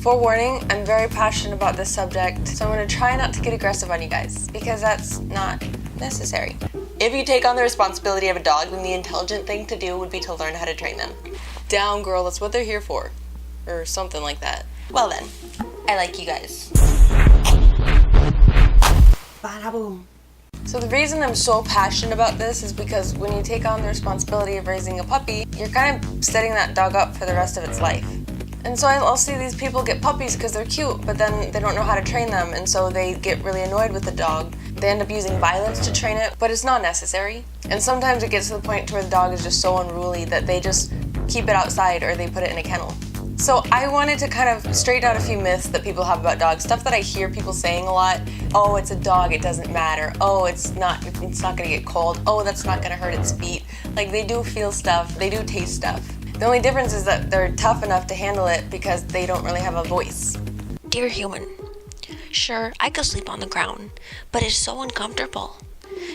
Forewarning, I'm very passionate about this subject, so I'm going to try not to get aggressive on you guys, because that's not necessary. If you take on the responsibility of a dog, then the intelligent thing to do would be to learn how to train them. Down, girl, that's what they're here for. Or something like that. Well then, I like you guys. Bada boom. So the reason I'm so passionate about this is because when you take on the responsibility of raising a puppy, you're kind of setting that dog up for the rest of its life. And so I'll see these people get puppies because they're cute, but then they don't know how to train them, and so they get really annoyed with the dog. They end up using violence to train it, but it's not necessary. And sometimes it gets to the point to where the dog is just so unruly that they just keep it outside or they put it in a kennel. So I wanted to kind of straighten out a few myths that people have about dogs, stuff that I hear people saying a lot. Oh, it's a dog, it doesn't matter. Oh, it's not gonna get cold. Oh, that's not gonna hurt its feet. Like, they do feel stuff, they do taste stuff. The only difference is that they're tough enough to handle it because they don't really have a voice. Dear human, sure, I could sleep on the ground, but it's so uncomfortable.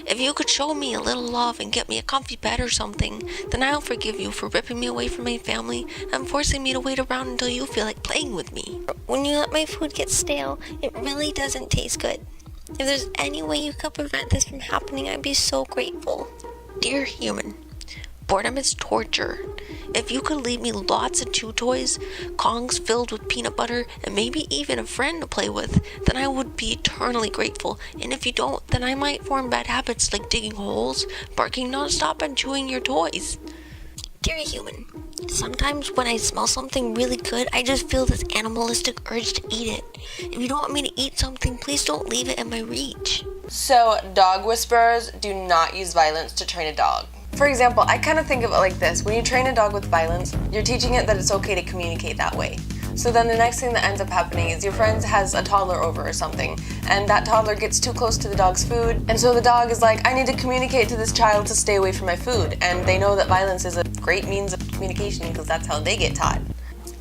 If you could show me a little love and get me a comfy bed or something, then I'll forgive you for ripping me away from my family and forcing me to wait around until you feel like playing with me. When you let my food get stale, it really doesn't taste good. If there's any way you could prevent this from happening, I'd be so grateful. Dear human, boredom is torture. If you could leave me lots of chew toys, Kongs filled with peanut butter, and maybe even a friend to play with, then I would be eternally grateful. And if you don't, then I might form bad habits like digging holes, barking nonstop, and chewing your toys. Dear human, sometimes when I smell something really good, I just feel this animalistic urge to eat it. If you don't want me to eat something, please don't leave it in my reach. So, dog whisperers do not use violence to train a dog. For example, I kind of think of it like this. When you train a dog with violence, you're teaching it that it's okay to communicate that way. So then the next thing that ends up happening is your friend has a toddler over or something, and that toddler gets too close to the dog's food, and so the dog is like, I need to communicate to this child to stay away from my food, and they know that violence is a great means of communication because that's how they get taught.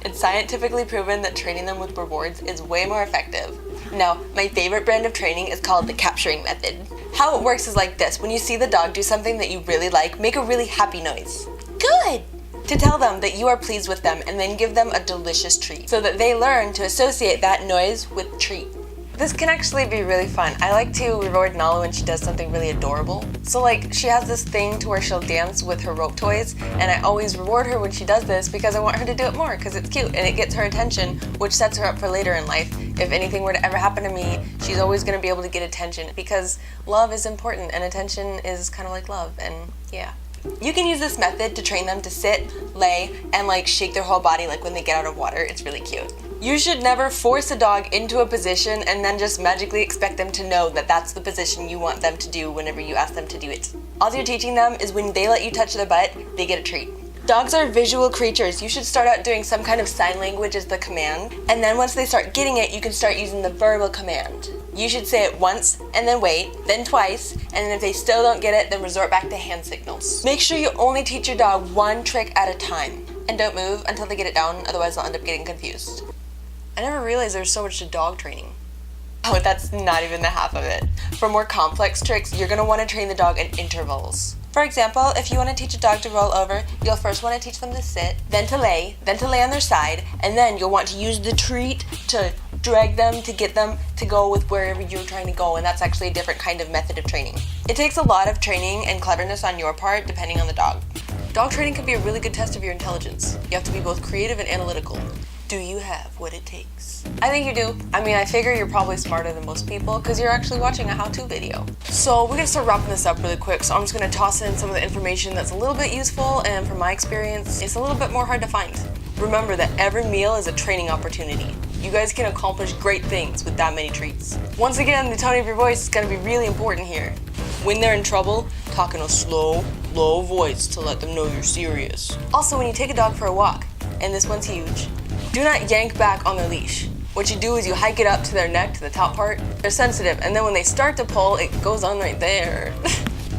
It's scientifically proven that training them with rewards is way more effective. Now, my favorite brand of training is called the capturing method. How it works is like this. When you see the dog do something that you really like, make a really happy noise. Good! To tell them that you are pleased with them, and then give them a delicious treat so that they learn to associate that noise with treat. This can actually be really fun. I like to reward Nala when she does something really adorable. So like, she has this thing to where she'll dance with her rope toys, and I always reward her when she does this because I want her to do it more because it's cute and it gets her attention, which sets her up for later in life. If anything were to ever happen to me, she's always going to be able to get attention because love is important and attention is kind of like love, and yeah. You can use this method to train them to sit, lay, and like shake their whole body like when they get out of water. It's really cute. You should never force a dog into a position and then just magically expect them to know that that's the position you want them to do whenever you ask them to do it. All you're teaching them is when they let you touch their butt, they get a treat. Dogs are visual creatures. You should start out doing some kind of sign language as the command, and then once they start getting it, you can start using the verbal command. You should say it once, and then wait, then twice, and then if they still don't get it, then resort back to hand signals. Make sure you only teach your dog one trick at a time, and don't move until they get it down, otherwise they'll end up getting confused. I never realized there's so much to dog training. Oh, that's not even the half of it. For more complex tricks, you're going to want to train the dog in intervals. For example, if you want to teach a dog to roll over, you'll first want to teach them to sit, then to lay on their side, and then you'll want to use the treat to drag them to get them to go with wherever you're trying to go, and that's actually a different kind of method of training. It takes a lot of training and cleverness on your part, depending on the dog. Dog training can be a really good test of your intelligence. You have to be both creative and analytical. Do you have what it takes? I think you do. I mean, I figure you're probably smarter than most people because you're actually watching a how-to video. So we're gonna start wrapping this up really quick, so I'm just gonna toss in some of the information that's a little bit useful, and from my experience, it's a little bit more hard to find. Remember that every meal is a training opportunity. You guys can accomplish great things with that many treats. Once again, the tone of your voice is gonna be really important here. When they're in trouble, talk in a slow, low voice to let them know you're serious. Also, when you take a dog for a walk, and this one's huge, do not yank back on their leash. What you do is you hike it up to their neck, to the top part. They're sensitive, and then when they start to pull, it goes on right there.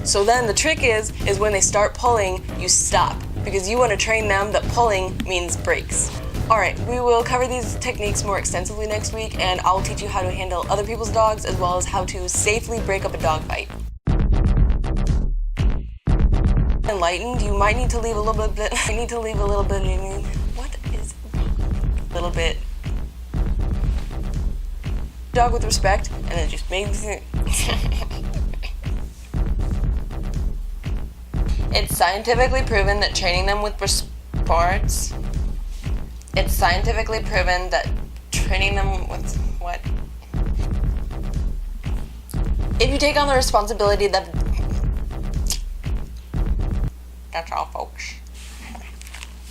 So then the trick is when they start pulling, you stop, because you want to train them that pulling means breaks. Alright, we will cover these techniques more extensively next week, and I'll teach you how to handle other people's dogs as well as how to safely break up a dog fight. Enlightened, you might need to leave a little bit, dog with respect, and it just makes it. It's scientifically proven that training them with sports. It's scientifically proven that training them with what? If you take on the responsibility that. That's all, folks.